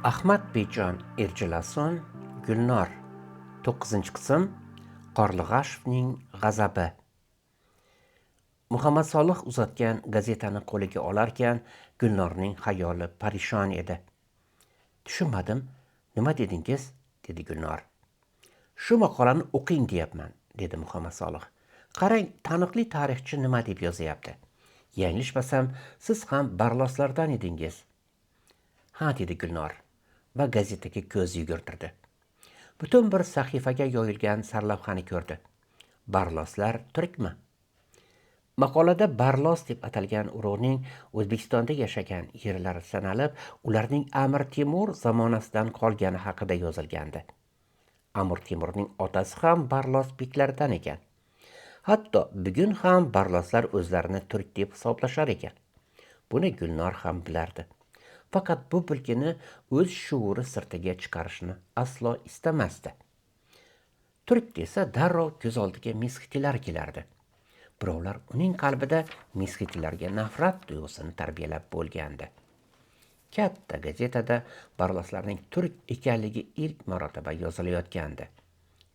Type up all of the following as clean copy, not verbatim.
Ahmadbekjon Erjilason, Gulnor. 9-qism. Qorlig'ashevning g'azabi. Muhammad Solih uzatgan gazetani qo'liga olarkan, Gulnorning xayoli parishon edi. Tushunmadim, nima dedingiz? Dedi Gulnor. Shu maqolani o'qing deyapman, dedi Muhammad Solih. Qarang, taniqli tarixchi nima deb yozyapti. Yanglishmasam, siz ham barloslardan edingiz. Ha, dedi Gulnor va gazetaga ko'z yugurtirdi. Butun bir sahifaga yoyilgan sarlavhani ko'rdi. Barloslar turkmi? Maqolada Barlos deb atalgan urug'ning O'zbekistonda yashagan yerlari sanalib, ularning Amir Temur zamonasidan qolgani haqida yozilgandi. Amir Temurning otasi ham Barlos beklaridan ekan. Hatto bugun ham Barloslar o'zlarini turk deb hisoblashar ekan. Buni Gulnor ham bilardi. Faqat bu bilgini o'z shuuri sirtiga chiqarishni aslo istamasdi. Turk desa darrov ko'z oldiga mesxetilar kelardi. Birovlar uning qalbida mesxetilarga nafrat tuyg'usini tarbiyalab bo'lgandi. Katta gazetada barloslarning turk ekanligi ilk marotaba yozilayotgandi.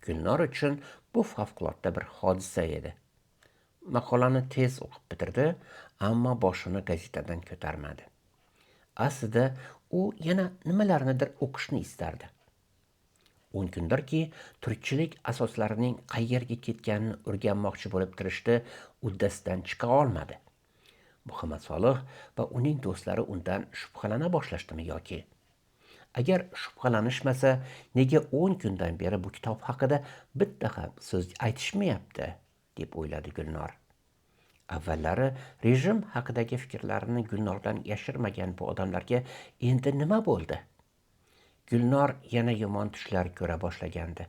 Gulnor uchun bu favqulodda bir hodisa edi. Maqolani tez o'qib bitirdi, ammo boshini gazetadan ko'tarmadi. Aslida u yana nimalarnidir o'qishni istardi. 10 kundirki, turkchilik asoslarining qayerga ketganini o'rganmoqchi bo'lib turishdi, uddasidan chiqa olmadi. Muhammad Solih va uning do'stlari undan shubhalana boshlashdimi yoki? Agar shubhalanishmasa, nega 10 kundan beri bu kitob haqida bitta ham so'z aytishmayapti, deb o'yladi Gulnor. Avvallari rejim haqidagi fikrlarini Gulnordan yashirmagan bu odamlarga endi nima bo'ldi? Gulnor yana yomon tushlar ko'ra boshlagandi.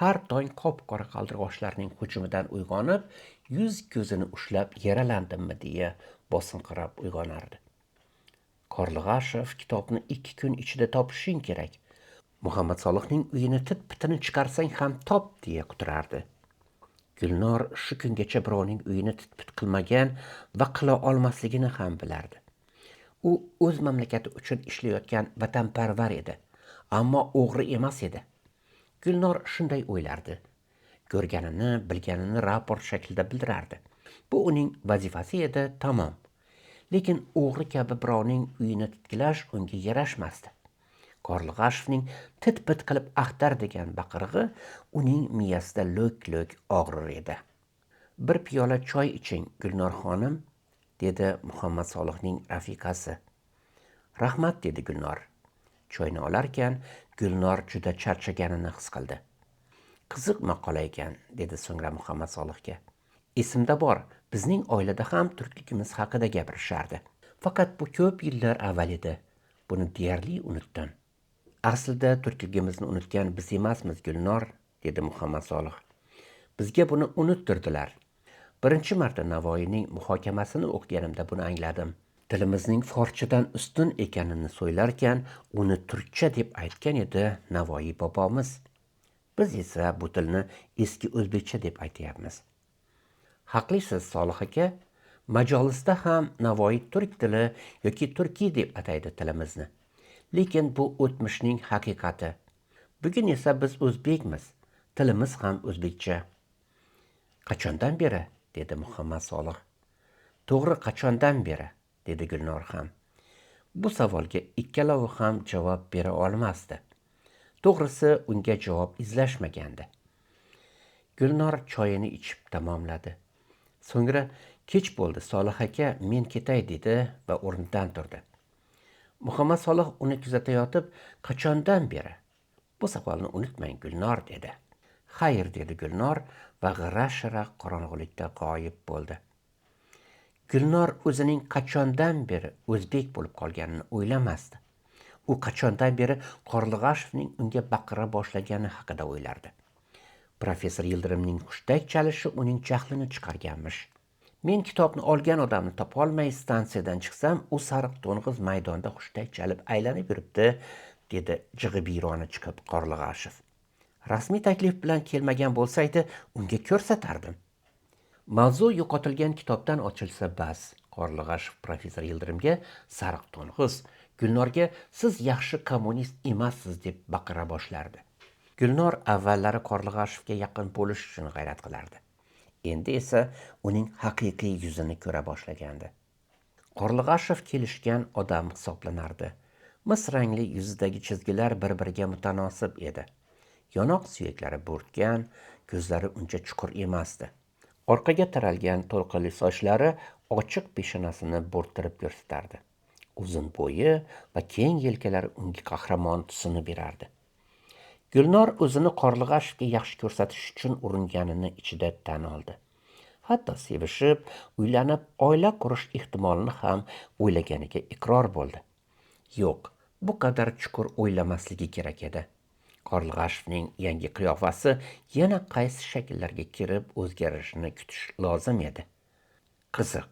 Har tong qop-qora qaldirg'ochlarning hujumidan uyg'onib, yuz ko'zini ushlab yaralandimmi deya bosinqirab uyg'onardi. Qorlig'ashev kitobni 2 kun ichida topishing kerak. Muhammad Solihning uyini tit-pitini chiqarsang ham top deya quturardi. Gulnor shu kungacha birovning uyini tit-pit qilmagan va qila olmasligini ham bilardi. U o'z mamlakati uchun ishlayotgan vatanparvar edi, ammo o'g'ri emas edi. Gulnor shunday o'ylardi. Ko'rganini, bilganini raport shaklida bildirardi. Bu uning vazifasi edi, tamom. Lekin o'g'ri kabi birovning uyini titkilash unga yarashmasdi. Qorlig'ashevning tit-pit qilib axtar degan baqirig'i uning miyasida lo'k-lo'k og'rir edi. Bir piyola choy iching, Gulnor xonim, dedi Muhammad Solihning rafiqasi. Rahmat, dedi Gulnor. Choyni olarkan, Gulnor juda charchaganini his qildi. Qiziq maqola ekan, dedi so'ngra Muhammad Solihga. Esimda bor, bizning oilada ham turkligimiz haqida gapirishardi. Faqat bu ko'p yillar avval edi. Buni deyarli unutdim. Aslida turkligimizni unutgan biz emasmiz, Gulnor, dedi Muhammad Solih. Bizga buni unuttirdilar. Birinchi marta Navoiyning muhokamasini o'qiganimda buni angladim. Tilimizning forschadan ustun ekanini so'ylarkan, uni turkcha deb aytgan edi Navoiy bobomiz. Biz esa bu tilni eski o'zbekcha deb aytyapmiz. Haqlisiz, Solih aka. Majolisda ham Navoiy turk tili yoki turkiy deb ataydi tilimizni. Lekin bu o'tmishning haqiqati. Bugun esa biz o'zbekmiz. Tilimiz ham o'zbekcha. Qachondan beri? Dedi Muhammad Solih. To'g'ri, qachondan beri? Dedi Gulnor ham. Bu savolga ikkalovi ham javob bera olmasdi. To'g'risi, unga javob izlashmagandi. Gulnor choyini ichib tamomladi. So'ngra kech bo'ldi, Solih aka, men ketay dedi va o'rnidan turdi. Muhammad Solih uni kuzatayotib, qachondan beri? Bu savolni unutmang, Gulnor, dedi. Xayr, dedi Gulnor va g'ira-shira qorong'ulikda g'oyib bo'ldi. Gulnor o'zining qachondan beri o'zbek bo'lib qolganini o'ylamasdi. U qachondan beri Qorlig'ashevning unga baqira boshlagani haqida o'ylardi. Professor Yildirimning hushtak chalishi uning jahlini chiqarganmish. Men kitobni olgan odamni topolmay stansiyadan chiqsam, u sariq to'ng'iz maydonda hushtak chalib aylanib yuribdi, dedi jig'ibirona chiqib Qorlig'ashev. Rasmiy taklif bilan kelmagan bo'lsaydi, unga ko'rsatardim. Mavzu yo'qotilgan kitobdan ochilsa bas. Qorlig'ashev professor Yildirimga sariq to'ng'iz, Gulnorga siz yaxshi kommunist emassiz deb baqira boshlardi. Gulnor avvallari Qorlig'ashevga yaqin bo'lish uchun g'ayrat qilardi. Endi esa uning haqiqiy yuzini ko'ra boshlagandi. Qorlig'ashev kelishgan odam hisoblanardi. Mis rangli yuzidagi chizgilar bir-biriga mutanosib edi. Yonoq suyaklari bo'rtgan, ko'zlari uncha chuqur emasdi. Orqaga taralgan to'lqinli sochlari ochiq peshonasini bo'rttirib ko'rsatardi. Uzun bo'yi va keng yelkalari unga qahramon tusini berardi. Gulnor o'zini Qorlig'ashevga yaxshi ko'rsatish uchun uringanini ichida tan oldi. Hatto sevishib, uylanib, oila qurish ehtimolini ham o'ylaganiga iqror bo'ldi. Yo'q, bu qadar chuqur o'ylamasligi kerak edi. Qorlig'ashevning yangi qiyofasi yana qaysi shakllarga kirib o'zgarishini kutish lozim edi. Qiziq,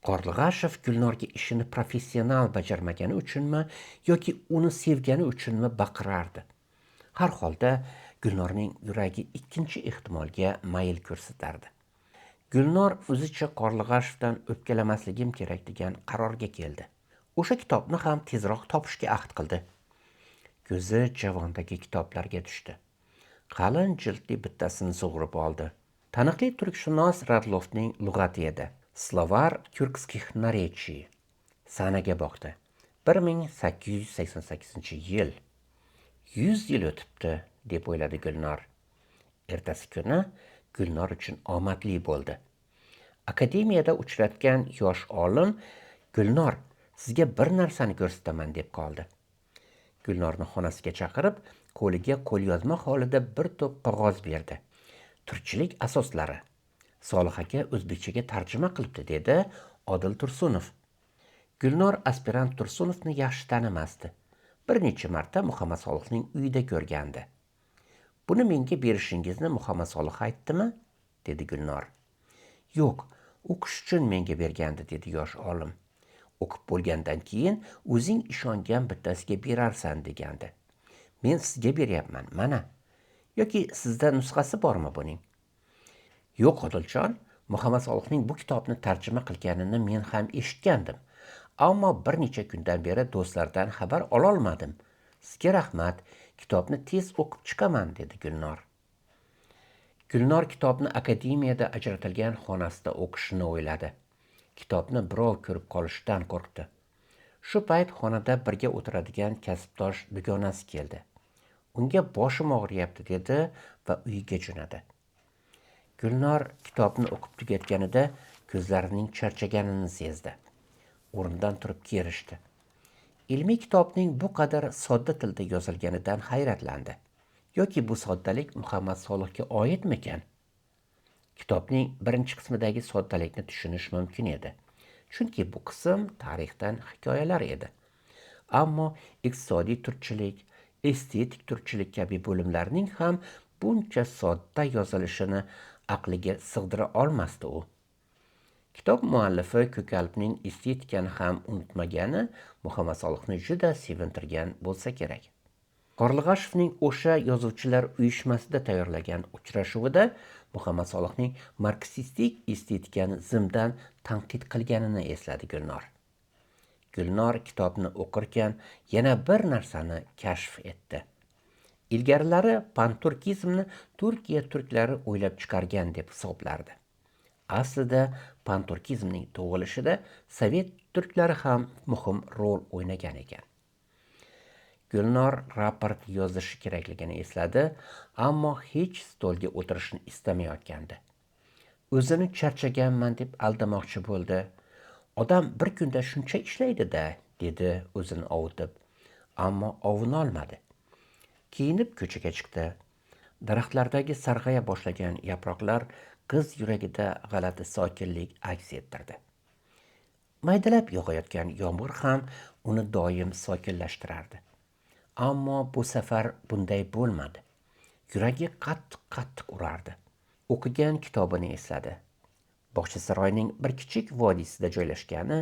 Qorlig'ashev Gulnorga ishini professional bajarmagani uchunmi yoki uni sevgani uchunmi baqirardi. Har holda Gulnorning yuragi ikkinchi ehtimolga mayl ko'rsatardi. Gulnor o'zicha Qorlig'ashevdan o'pkalamasligim kerak degan qarorga keldi. O'sha kitobni ham tezroq topishga ahd qildi. Ko'zi javondagi kitoblarga tushdi. Qalin jildli bittasini sug'urib oldi. Taniqli turkshunos Radlovning lug'ati edi. Slovar tюркских наречий. Sanaga boqdi. 1888-yil. 100 yil o'tibdi, deb o'yladi Gulnor. Ertasi kuni Gulnor uchun omadli bo'ldi. Akademiyada uchratgan yosh olim Gulnor, sizga bir narsani ko'rsataman deb qoldi. Gulnorni xonasiga chaqirib, qo'liga qo'lyozma holida bir to'p qog'oz berdi. Turkchilik asoslari. Solih aka o'zbekchaga tarjima qilibdi, dedi Odil Tursunov. Gulnor aspirant Tursunovni yaxshi tanimasdi. Bir necha marta Muhammad Solihning uyida ko'rgandi. Buni menga berishingizni Muhammad Solih aytdimi? Dedi Gulnor. Yo'q, o'qish uchun menga bergandi, dedi yosh olim. O'qib bo'lgandan keyin o'zing ishongan bittasiga berarsan degandi. Men sizga beryapman, mana. Yoki sizda nusxasi bormi buning? Yo'q, Odiljon, Muhammad Solihning bu kitobni tarjima qilganini men ham eshitgandim. Ammo bir necha kundan beri do'stlardan xabar ololmadim. Sizga rahmat, kitobni tez o'qib chiqaman, dedi Gulnor. Gulnor kitobni akademiyada ajratilgan xonasida o'qishini o'yladi. Kitobni birov ko'rib qolishidan qo'rqdi. Shu payt xonada birga o'tiradigan kasbdosh dugonasi keldi. Unga boshim og'riyapti, dedi va uyiga jo'nadi. Gulnor kitobni o'qib tugatganida ko'zlarining charchaganini sezdi. O'rnidan turib kerishdi. Ilmiy kitobning bu qadar sodda tilda yozilganidan hayratlandi. Yoki bu soddalik Muhammad Solihga oidmikan? Kitobning birinchi qismidagi soddalikni tushunish mumkin edi. Chunki bu qism tarixdan hikoyalar edi. Ammo iqtisodiy turkchilik, estetik turkchilik kabi bo'limlarning ham buncha sodda yozilishini aqliga sig'dira olmasdi u. Kitob muallifi Ko'kalbning estetikani ham unutmagani Muhammad Solihni juda sevintirgan bo'lsa kerak. Qorlig'ashevning o'sha yozuvchilar uyushmasida tayyorlagan uchrashuvida Muhammad Solihning marksistik estetikani zimdan tanqid qilganini esladi Gulnor. Gulnor kitobni o'qirkan yana bir narsani kashf etdi. Ilgarilari panturkizmni Turkiya turklari o'ylab chiqargan deb hisoblardi. Aslida panturkizmning tug'ilishida sovet turklari ham muhim rol o'ynagan ekan. Gulnor raport yozishi kerakligini esladi, ammo hech stolga o'tirishni istamayotgandi. O'zini charchaganman deb aldamoqchi bo'ldi. Odam bir kunda shuncha ishlaydi-da, dedi o'zini ovutib, ammo ovunolmadi. Kiyinib ko'chaga chiqdi. Daraxtlardagi sarg'aya boshlagan yaproqlar qiz yuragida g'alati sokinlik aks ettirdi. Maydalab yog'ayotgan yomg'ir ham uni doim sokinlashtirardi. Ammo bu safar bunday bo'lmadi. Yuragi qattiq urardi. O'qigan kitobini esladi. Bog'chasaroyning bir kichik vodiysida joylashgani,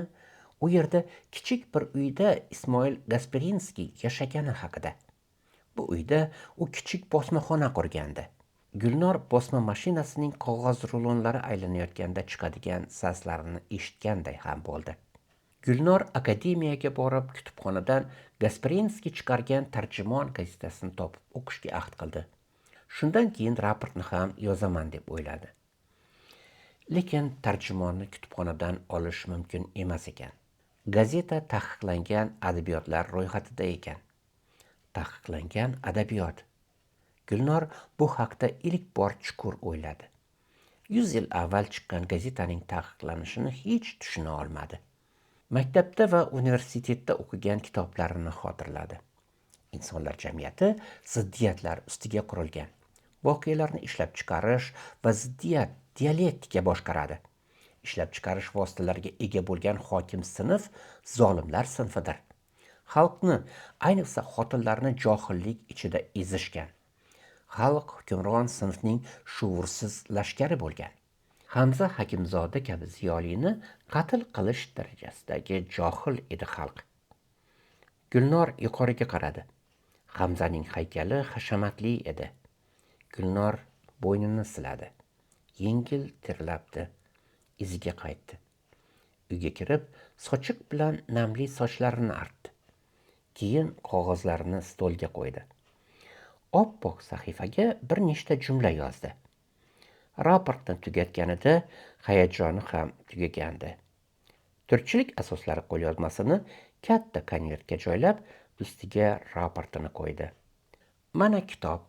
u yerda kichik bir uyda Ismoil Gasperinskiy yashagani haqida. Bu uyda u kichik bosmaxona qurgandi. Gulnor bosma mashinasining qog'oz rulonlari aylanayotganda chiqadigan saslarini eshitganday ham bo'ldi. Gulnor akademiyaga borib, kutubxonadan Gasparinskiy chiqargan tarjimon gazetasini topib o'qishga ahd qildi. Shundan keyin raportni ham yozaman deb o'yladi. Lekin tarjimonni kutubxonadan olish mumkin emas ekan. Gazeta taqiqlangan adabiyotlar ro'yxatida ekan. Taqiqlangan adabiyot. Gulnor bu haqda ilk bor chuqur o'yladi. 100 yil avval chiqqan gazetaning taqiqlanishini hech tushuna olmadi. Maktabda va universitetda o'qigan kitoblarini xotirladi. Insonlar jamiyati ziddiyatlar ustiga qurilgan. Voqealarni ishlab chiqarish va ziddiyat dialektika boshqaradi. Ishlab chiqarish vositalariga ega bo'lgan hokim sinf zolimlar sinfidir. Xalqni, ayniqsa xotinlarni johillik ichida ezishgan. Xalq hukmron sinfning shuursiz lashkari bo'lgan. Hamza Hakimzoda kabi ziyolini qatl qilish darajasidagi johil edi xalq. Gulnor yuqoriga qaradi. Hamzaning haykali hashamatli edi. Gulnor bo'ynini siladi. Yengil terlabdi. Iziga qaytdi. Uyga kirib, sochiq bilan namli sochlarini artdi. Keyin qog'ozlarini stolga qo'ydi. Oppoq sahifaga bir nechta jumla yozdi. Raportni tugatganida hayajoni ham tugagandi. Turkchilik asoslari qo'lyozmasini katta konvertga joylab, ustiga raportini qo'ydi. Mana kitob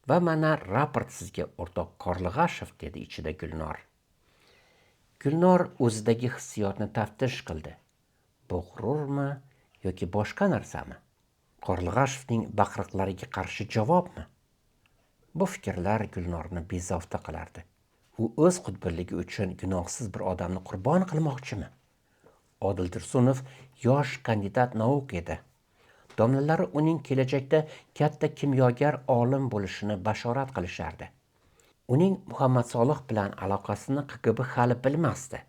va mana raport sizga, o'rtoq Qorlig'ashov, dedi ichida Gulnor. Gulnor o'zidagi hissiyotni taftish qildi. Bu g'ururmi yoki boshqa narsami? Qorlig'ashovning baqiriqlariga qarshi javobmi? Bu fikrlar Gulnorni bezovta qilardi. U o'z xudbinligi uchun gunohsiz bir odamni qurbon qilmoqchimi? Odil Tursunov yosh kandidat nauk edi. Domlalari uning kelajakda katta kimyogar olim bo'lishini bashorat qilishardi. Uning Muhammad Solih bilan aloqasini KGB hali bilmasdi.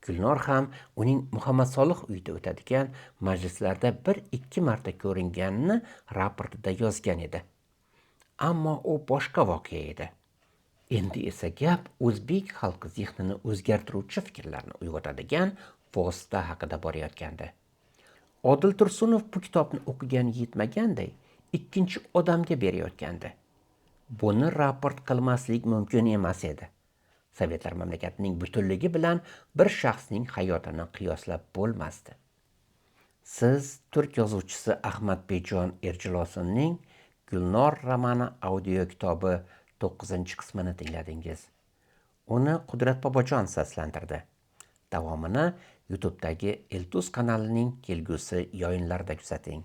Gulnor ham uning Muhammad Solih uyida o'tadigan majlislarda 1-2 marta ko'ringanini raportida yozgan edi. Ammo u boshqa voqea edi. Endi esa gap o'zbek xalqi zehnini o'zgartiruvchi fikrlarni uyg'otadigan vosita haqida borayotgandi. Odil Tursunov bu kitobni o'qigani yetmaganday, ikkinchi odamga berayotgandi. Buni raport qilmaslik mumkin emas edi. Sovetlar mamlakatining butunligi bilan bir shaxsning hayotini qiyoslab bo'lmasdi. Siz turk yozuvchisi Ahmadbekjon Erjilosunning Gulnor romani audio kitobi 9-qismini tingladingiz. Uni Qudrat Bobojon saslantirdi. Davomini YouTube'dagi Eltuz kanalining kelgusi yoyinlarida kuzating.